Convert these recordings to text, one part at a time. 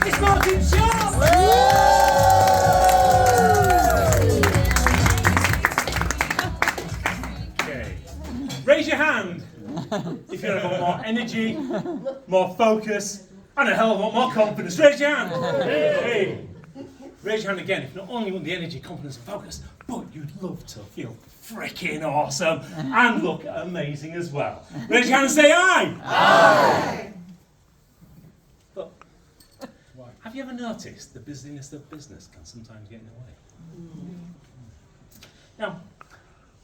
It's Martin Sharp! Okay. Raise your hand if you have more energy, more focus, and a hell of a lot more confidence. Raise your hand! Hey. Raise your hand again if not only want the energy, confidence, and focus, but you'd love to feel freaking awesome and look amazing as well. Raise your hand and say aye! Aye! But have you ever noticed the busyness of business can sometimes get in the way? Now,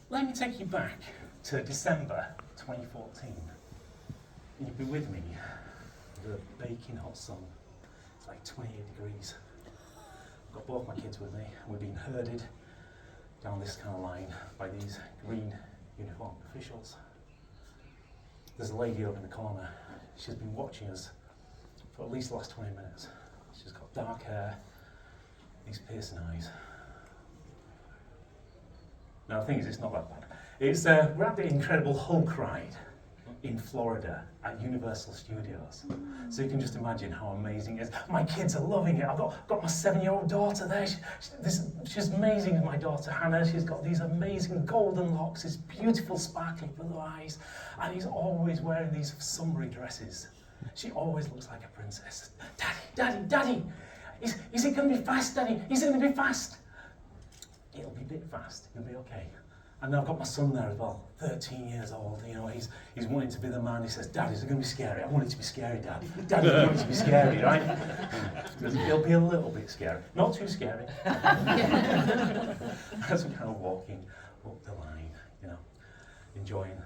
let me take you back to December 2014. You'll be with me. The baking hot sun. It's like 28 degrees. I've got both my kids with me. We're being herded down this kind of line by these green uniformed officials. There's a lady over in the corner. She's been watching us for at least the last 20 minutes. She's got dark hair, these piercing eyes. Now the thing is, it's not that bad. It's we're at the incredible Hulk ride in Florida at Universal Studios. So you can just imagine how amazing it is. My kids are loving it. I've got my 7-year-old daughter there. She's amazing, my daughter Hannah. She's got these amazing golden locks, these beautiful sparkling blue eyes, and he's always wearing these summery dresses. She always looks like a princess. Daddy, is it going to be fast, Daddy? Is it going to be fast? It'll be a bit fast. It'll be okay. And then I've got my son there as well, 13 years old. You know, he's wanting to be the man. He says, Dad, is it going to be scary? I want it to be scary, Dad. Dad, I want it to be scary, right? It'll be a little bit scary. Not too scary. As we're kind of walking up the line, you know, enjoying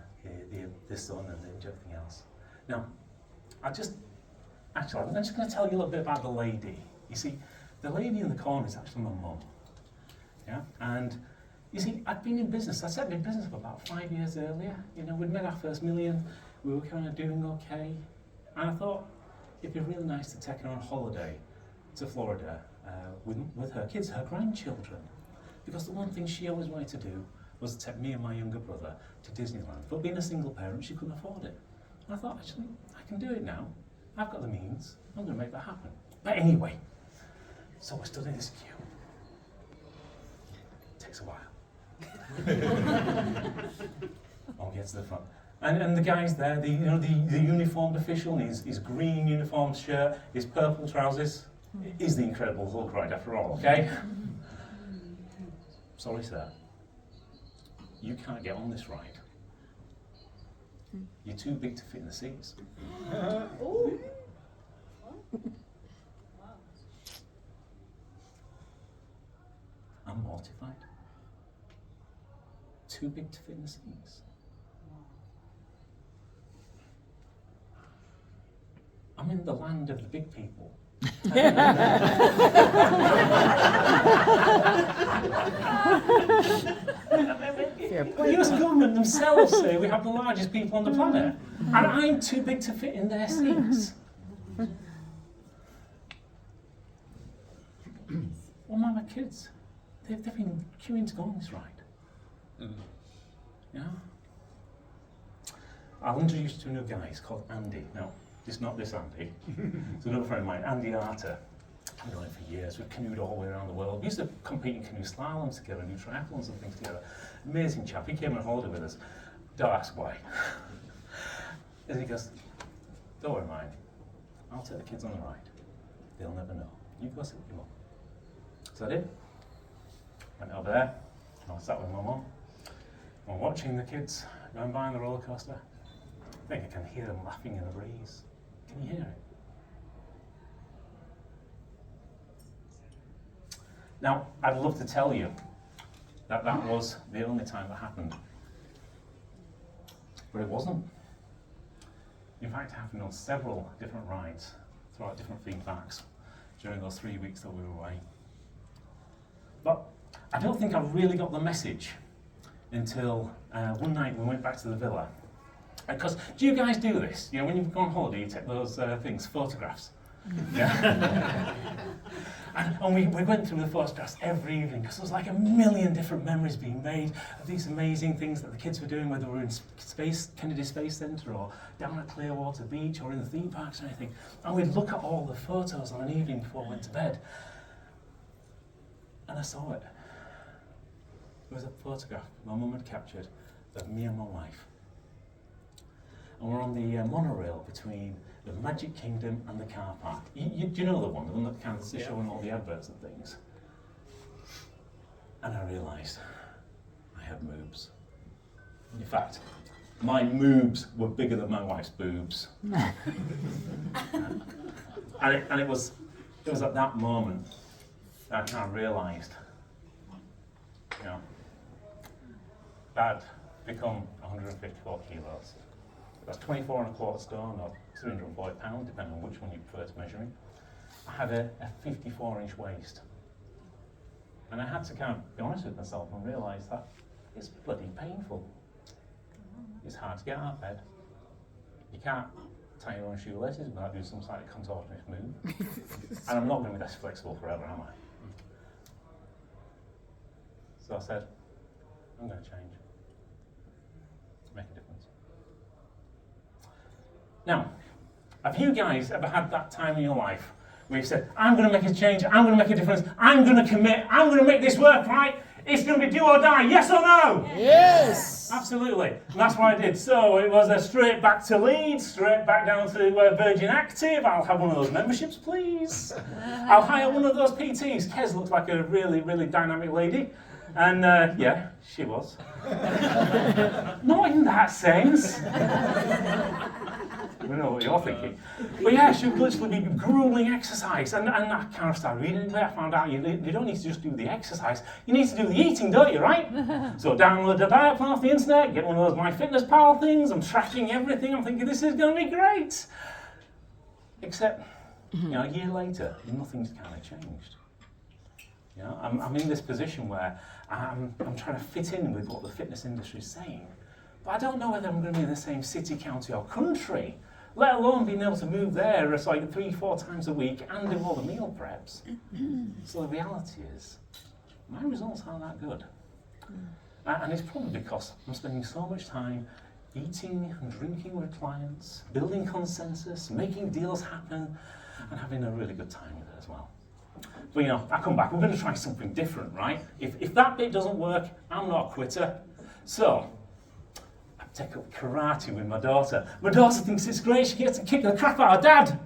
the sun and everything else. Now, I'm just going to tell you a little bit about the lady. You see, the lady in the corner is actually my mum. Yeah, and you see, I'd been in business. I set in business for about 5 years earlier. You know, we'd made our first million. We were kind of doing okay. And I thought it'd be really nice to take her on holiday to Florida with her kids, her grandchildren. Because the one thing she always wanted to do was to take me and my younger brother to Disneyland. But being a single parent, she couldn't afford it. And I thought, actually, I can do it now. I've got the means. I'm going to make that happen. But anyway, so we're stood in this queue. Takes a while. I'll get to the front. And the guy's there, the uniformed official in his green uniformed shirt, his purple trousers. It is the incredible Hulk ride after all, okay? Sorry, sir. You can't get on this ride. You're too big to fit in the seats. I'm mortified. Too big to fit in the seats. I'm in the land of the big people. The US government themselves say we have the largest people on the planet, and I'm too big to fit in their seats. Well, my kids, they've been queuing to go on this ride. Yeah. I'll introduce you to a new guy. He's called Andy. No, it's not this Andy. It's another friend of mine, Andy Arter. I've known him for years. We've canoed all the way around the world. We used to compete in canoe slaloms together, and do triathlons and things together. Amazing chap. He came on holiday with us. Don't ask why. And he goes, don't worry, mine. I'll take the kids on the ride. They'll never know. You go sit with your mum. So I did. Went over there. I sat with my mum. I'm watching the kids going by on the roller coaster. I think I can hear them laughing in the breeze. Can you hear it? Now, I'd love to tell you that that was the only time that happened. But it wasn't. In fact, it happened on several different rides throughout different theme parks during those 3 weeks that we were away. But I don't think I really got the message until one night we went back to the villa. Because do you guys do this? You know, when you go on holiday, you take those photographs Yeah. And we went through the photographs every evening because there was like a million different memories being made of these amazing things that the kids were doing, whether we were in Kennedy Space Centre or down at Clearwater Beach or in the theme parks or anything. And we'd look at all the photos on an evening before we went to bed. And I saw it. It was a photograph my mum had captured of me and my wife. And we're on the monorail between the Magic Kingdom and the car park. Do you know the one that kind of showing all the adverts and things? And I realised I had moobs. In fact, my moobs were bigger than my wife's boobs. and it was at that moment that I kind of realised, you know, I'd become 154 kilos. That's 24 and a quarter stone or 340 pounds, depending on which one you prefer to measuring. I had a 54-inch waist. And I had to kind of be honest with myself and realise that it's bloody painful. It's hard to get out of bed. You can't tie your own shoelaces without doing some sort of contortionist move. And I'm not going to be this flexible forever, am I? So I said, I'm going to change. Make a difference. Now, have you guys ever had that time in your life where you said, I'm going to make a change, I'm going to make a difference, I'm going to commit, I'm going to make this work, right? It's going to be do or die, yes or no? Yes! Absolutely. And that's what I did. So it was a straight back to Leeds, straight back down to Virgin Active. I'll have one of those memberships, please. I'll hire one of those PTs. Kez looks like a really, really dynamic lady. And yeah, she was. Not in that sense. I know what you're thinking. But yeah, she would literally be grueling exercise. And I kind of started reading it. I found out you don't need to just do the exercise. You need to do the eating, don't you, right? So download a diet plan off the internet, get one of those MyFitnessPal things. I'm tracking everything. I'm thinking, this is going to be great. Except, you know, a year later, nothing's kind of changed. You know, I'm in this position where I'm trying to fit in with what the fitness industry is saying. But I don't know whether I'm going to be in the same city, county or country, let alone being able to move there it's like 3-4 times a week and do all the meal preps. So the reality is, my results aren't that good. And it's probably because I'm spending so much time eating and drinking with clients, building consensus, making deals happen, and having a really good time with it as well. But you know, I come back, we're going to try something different, right? If that bit doesn't work, I'm not a quitter. So, I take up karate with my daughter. My daughter thinks it's great, she gets to kick the crap out of Dad.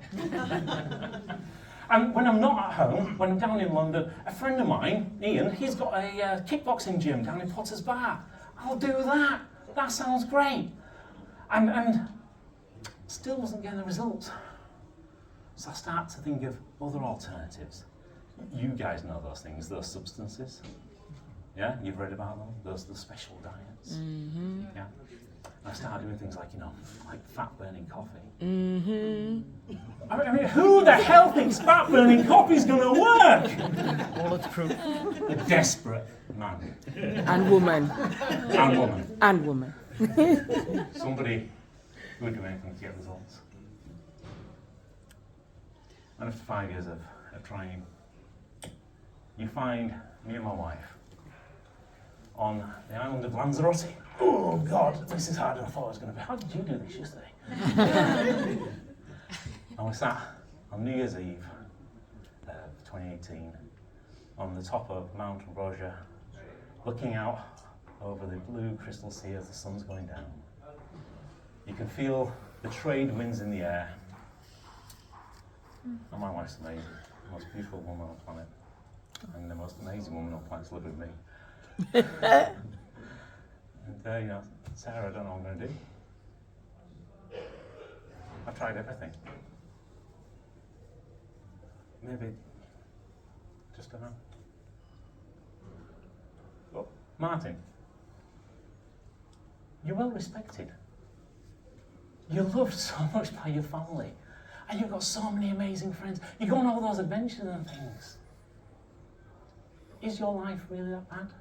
And when I'm not at home, when I'm down in London, a friend of mine, Ian, he's got a kickboxing gym down in Potter's Bar. I'll do that. That sounds great. And still wasn't getting the results. So I start to think of other alternatives. You guys know those things, those substances. Yeah, you've read about them, those the special diets. Mm-hmm. Yeah. And I started doing things like, you know, like fat-burning coffee. Mm-hmm. I mean, who the hell thinks fat-burning coffee is going to work? Bulletproof. A desperate man. And woman. And woman. And woman. Somebody who would do anything to get results. And after 5 years of trying, you find me and my wife on the island of Lanzarote. Oh God, this is harder than I thought it was going to be. How did you do this yesterday? And we sat on New Year's Eve, 2018, on the top of Mount Roja, looking out over the blue crystal sea as the sun's going down. You can feel the trade winds in the air. And my wife's amazing, the most beautiful woman on the planet. And the most amazing woman on the planet is living with me. And you know, Sarah, I don't know what I'm going to do. I've tried everything. Maybe, just don't know. But Martin, you're well respected. You're loved so much by your family. And you've got so many amazing friends. You go on all those adventures and things. Is your life really that bad?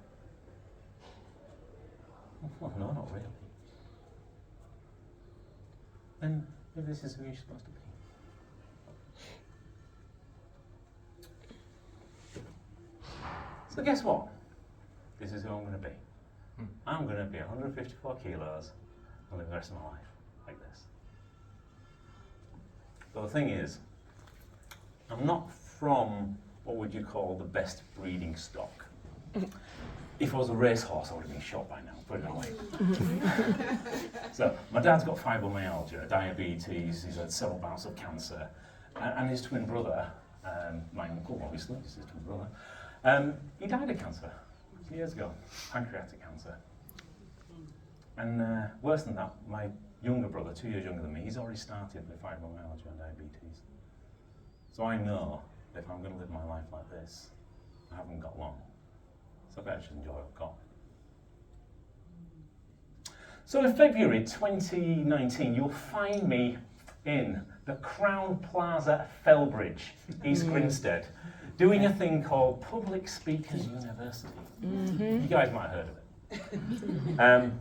Well, no, not really. Then maybe this is who you're supposed to be. So guess what? This is who I'm going to be. I'm going to be 154 kilos and live the rest of my life like this. But the thing is, I'm not from what would you call the best breeding stock. If I was a racehorse, I would have been shot by now, put it that way. So, my dad's got fibromyalgia, diabetes, he's had several bouts of cancer, and his twin brother, my uncle obviously, is his twin brother, he died of cancer a few years ago, pancreatic cancer. And worse than that, my younger brother, 2 years younger than me, he's already started with fibromyalgia and diabetes. So I know that if I'm going to live my life like this, I haven't got long. So I better just enjoy what I've got. So in February 2019, you'll find me in the Crown Plaza, Felbridge, East Grinstead, doing a thing called Public Speakers University. You guys might have heard of it.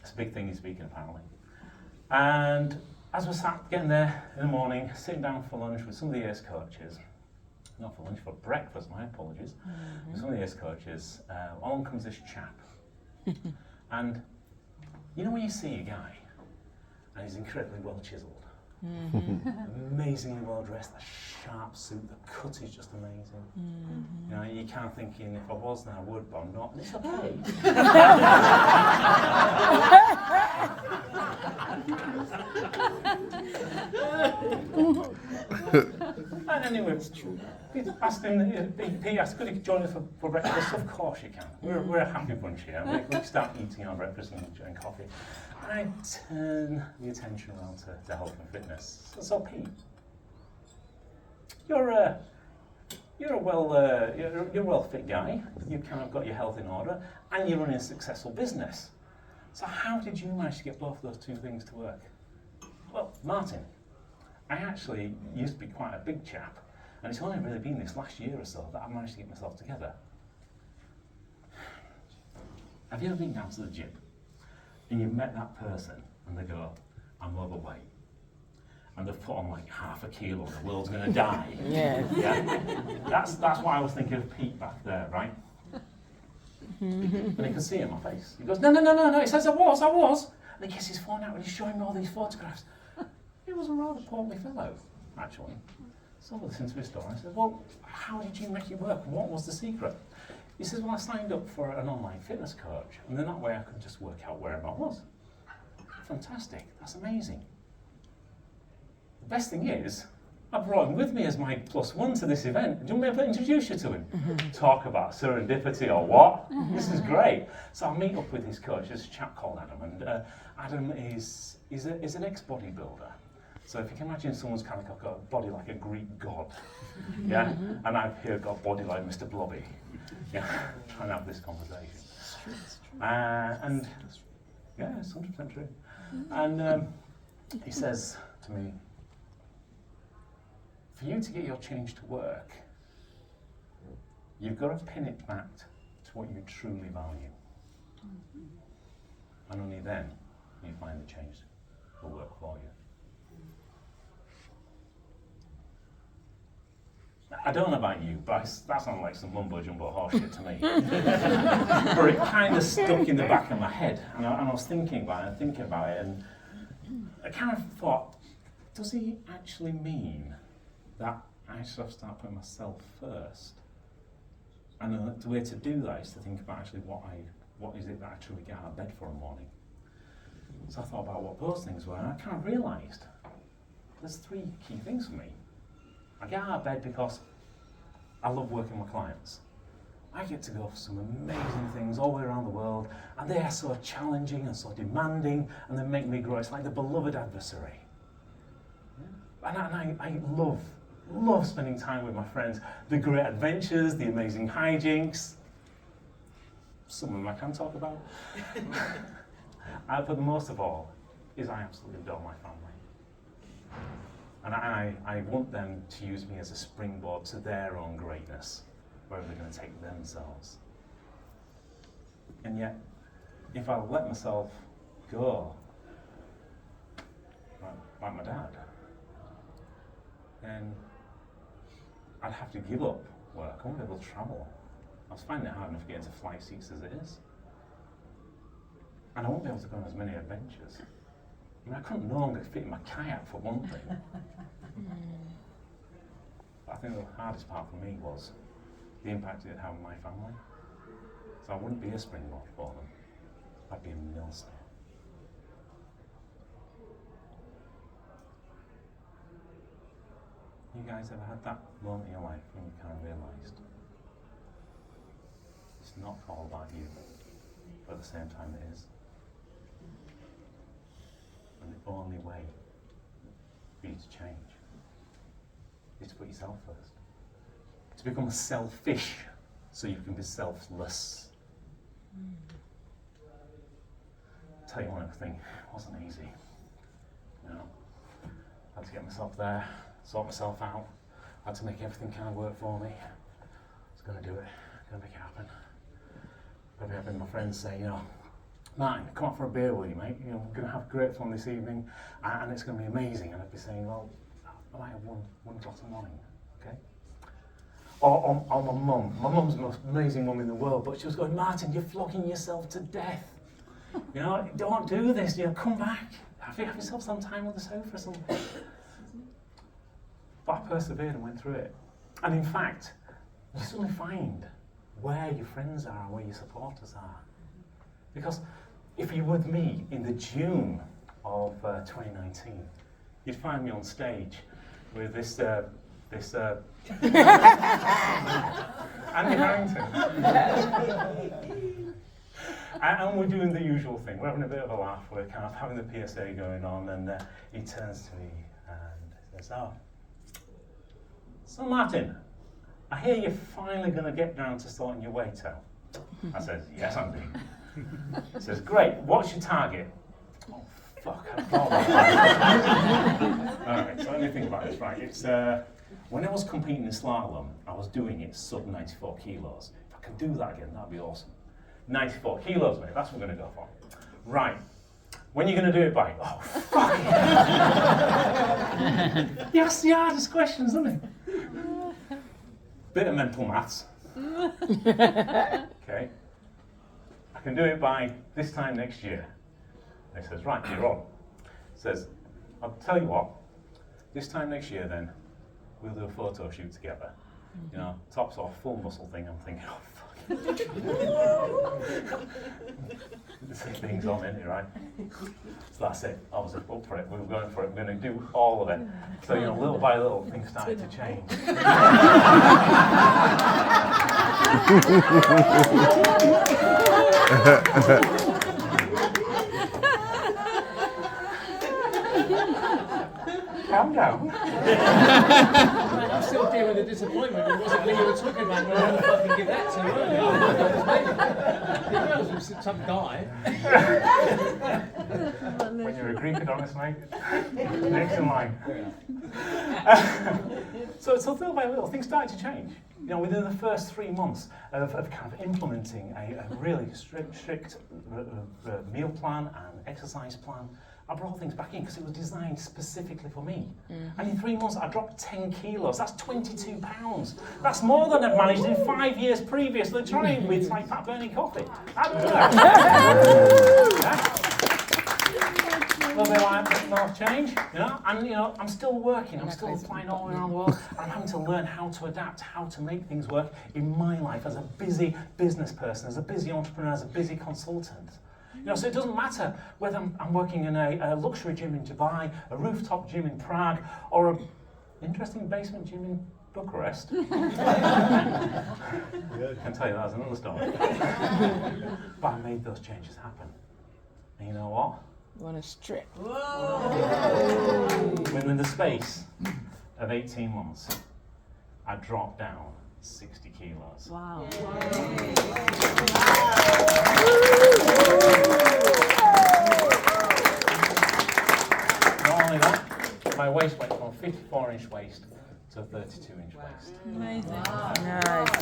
It's a big thing in speaking, apparently. And as we sat getting there in the morning, sitting down for lunch with some of the ace coaches, not for lunch, for breakfast, my apologies, with some of the ace coaches, along comes this chap. And you know when you see a guy, and he's incredibly well chiseled, amazingly well dressed, a sharp suit, the cut is just amazing. You know, you can't thinking, if I was then I would, but I'm not, and it's okay. And anyway, he asked him, he asked, could he join us for breakfast? Of course you can. We're a happy bunch here. We start eating our breakfast and coffee. And I turn the attention around to health and fitness. So Pete, you're a well fit guy. You've kind of got your health in order, and you're running a successful business. So how did you manage to get both of those two things to work? Well, Martin, I actually used to be quite a big chap, and it's only really been this last year or so that I've managed to get myself together. Have you ever been down to the gym and you've met that person and they go, I'm overweight, and they've put on like half a kilo, the world's going to die? Yeah. That's what I was thinking of Pete back there, right? And he could see it in my face. He goes, no, he says, I was. And he gets his phone out and he's showing me all these photographs. He was a rather portly fellow, actually. So I listened to his story. I said, well, how did you make it work? What was the secret? He says, well, I signed up for an online fitness coach, and then that way I could just work out wherever I was. Fantastic, that's amazing. The best thing is, I brought him with me as my +1 to this event. Do you want me to introduce you to him? Talk about serendipity or what? This is great. So I'll meet up with his coach. There's a chap called Adam, and Adam is an ex-bodybuilder. So if you can imagine someone's kind of got a body like a Greek god, yeah, and I've here got a body like Mr. Blobby, yeah, trying to have this conversation. And yeah, it's 100% true. And he says to me, for you to get your change to work, you've got to pin it back to what you truly value. And only then you find the change will work for you. I don't know about you, but that sounds like some mumbo-jumbo horseshit to me. But it kind of stuck in the back of my head, and I was thinking about it, and I kind of thought, does he actually mean that I actually have to start putting myself first? And the way to do that is to think about actually what is it that I truly get out of bed for a morning. So I thought about what those things were, and I kind of realised there's 3 key things for me. I get out of bed because I love working with clients. I get to go for some amazing things all the way around the world, and they are so challenging and so demanding, and they make me grow. It's like the beloved adversary. And I love spending time with my friends, the great adventures, the amazing hijinks. Some of them I can talk about. But most of all is I absolutely adore my family. And I want them to use me as a springboard to their own greatness, wherever they're going to take themselves. And yet, if I let myself go, like my dad, then I'd have to give up work. I won't be able to travel. I was finding it hard enough getting to flight seats as it is. And I won't be able to go on as many adventures. I mean, I couldn't no longer fit in my kayak for one thing. But I think the hardest part for me was the impact it had on my family. So I wouldn't be a springboard for them. I'd be a millstone. You guys ever had that moment in your life when you kind of realised it's not all about you, but at the same time it is? And the only way for you to change is to put yourself first. To become selfish so you can be selfless. I'll tell you one other thing, it wasn't easy. You know, I had to get myself there, sort myself out. I had to make everything kind of work for me. I was going to do it, going to make it happen. Maybe having my friends say, you know, Martin, come out for a beer with you, mate. You know, we're going to have great fun this evening, and it's going to be amazing. And I'd be saying, well, I might have one glass of wine, okay? Or my mum. My mum's the most amazing mum in the world, but she was going, Martin, you're flogging yourself to death. You know, don't do this. You know, come back. Have yourself some time on the sofa or something. But I persevered and went through it. And in fact, you suddenly find where your friends are, where your supporters are. Because if you're with me in the June of 2019, you'd find me on stage with this Andy Harrington. and we're doing the usual thing. We're having a bit of a laugh. We're kind of having the PSA going on, and he turns to me and says, "Oh, so Martin, I hear you're finally going to get down to sorting your weight out." I said, "Yes, Andy." He says, "Great, what's your target?" Oh, fuck, I thought about that. Alright, so let me think about this, right. It's, when I was competing in slalom, I was doing it sub 94 kilos. If I can do that again, that'd be awesome. 94 kilos, mate, that's what we're going to go for. Right, when are you going to do it by? Oh, fuck. He asks the hardest questions, doesn't he? Bit of mental maths. Okay. I can do it by this time next year. And he says, right, you're on. He says, I'll tell you what, this time next year then, we'll do a photo shoot together. You know, tops off, full muscle thing. I'm thinking, oh, fuck. This thing's on, isn't it, right? So that's it. I was up for it. We were going for it. We're going to do all of it. So, you know, little by little, things started to change. Calm down. I'm still dealing with the disappointment. It wasn't me you were talking about. When I fucking give that to earlier. It was some guy. When you're a Greek adonis, mate, next in line. So little by little, things started to change. You know, within the first 3 months of kind of implementing a really strict meal plan and exercise plan, I brought things back in because it was designed specifically for me. And in 3 months, I dropped 10 kilos. That's 22 pounds. That's more than I'd managed in 5 years previously trying with like fat burning coffee. A little bit like life change, you know, and you know, I'm still working, I'm still flying all around the world, and I'm having to learn how to adapt, how to make things work in my life as a busy business person, as a busy entrepreneur, as a busy consultant. You know, so it doesn't matter whether I'm working in a luxury gym in Dubai, a rooftop gym in Prague, or an interesting basement gym in Bucharest. I can tell you that's another story. But I made those changes happen. And you know what? On a strip. Within the space of 18 months, I dropped down 60 kilos. Wow. Not only that, my waist went from 54-inch waist to 32-inch waist. Amazing. Nice.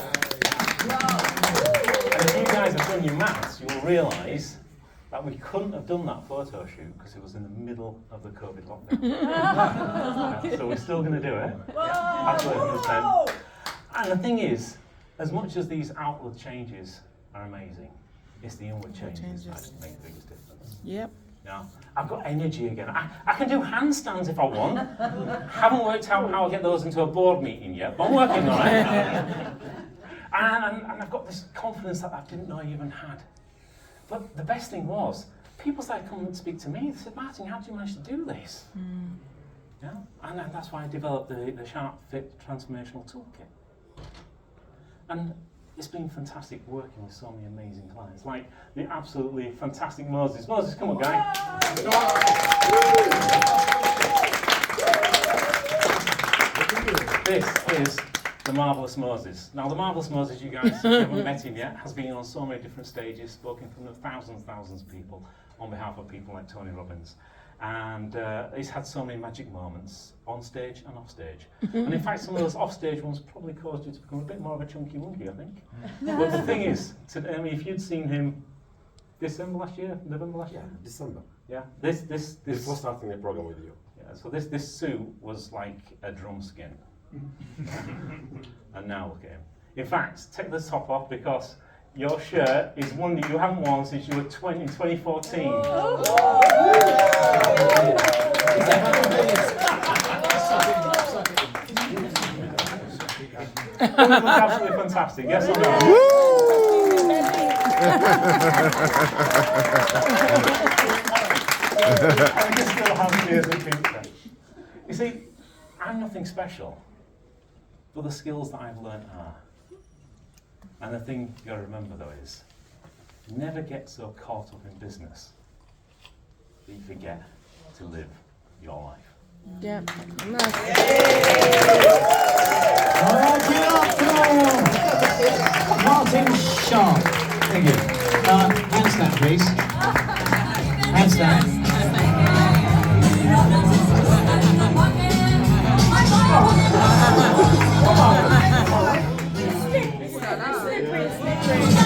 And if you guys have done your maths, you'll realise that we couldn't have done that photo shoot because it was in the middle of the COVID lockdown. So we're still going to do it. Absolutely 100%. And the thing is, as much as these outward changes are amazing, it's the inward changes that make the biggest difference. Yep. Yeah, I've got energy again. I can do handstands if I want. Haven't worked out how I'll get those into a board meeting yet, but I'm working on it. and I've got this confidence that I didn't know I even had. But the best thing was, people started coming and speak to me. They said, Martin, how did you manage to do this? Yeah, and that's why I developed the SharpFit Transformational Toolkit. And it's been fantastic working with so many amazing clients, like the absolutely fantastic Moses. Moses, come on, guy. This is the Marvellous Moses. Now, the Marvellous Moses, you guys haven't met him yet, has been on so many different stages, spoken from thousands of people on behalf of people like Tony Robbins. And he's had so many magic moments on stage and off stage. And in fact, some of those off stage ones probably caused you to become a bit more of a chunky monkey, I think. But the thing is, if you'd seen him November last year? Yeah, December. Yeah, this Before starting the program with you. Yeah, so this suit was like a drum skin. And now look at him. In fact, take the top off because your shirt is one that you haven't worn since you were 20 in 2014. It was absolutely fantastic. Yes or no? I can still have tears in picture. You see, I'm nothing special, but the skills that I've learned are. And the thing you've got to remember though is, never get so caught up in business that you forget to live your life. Yep. Give it up for Martin Sharp. Thank you. Handstand, please. Handstand. Slippery.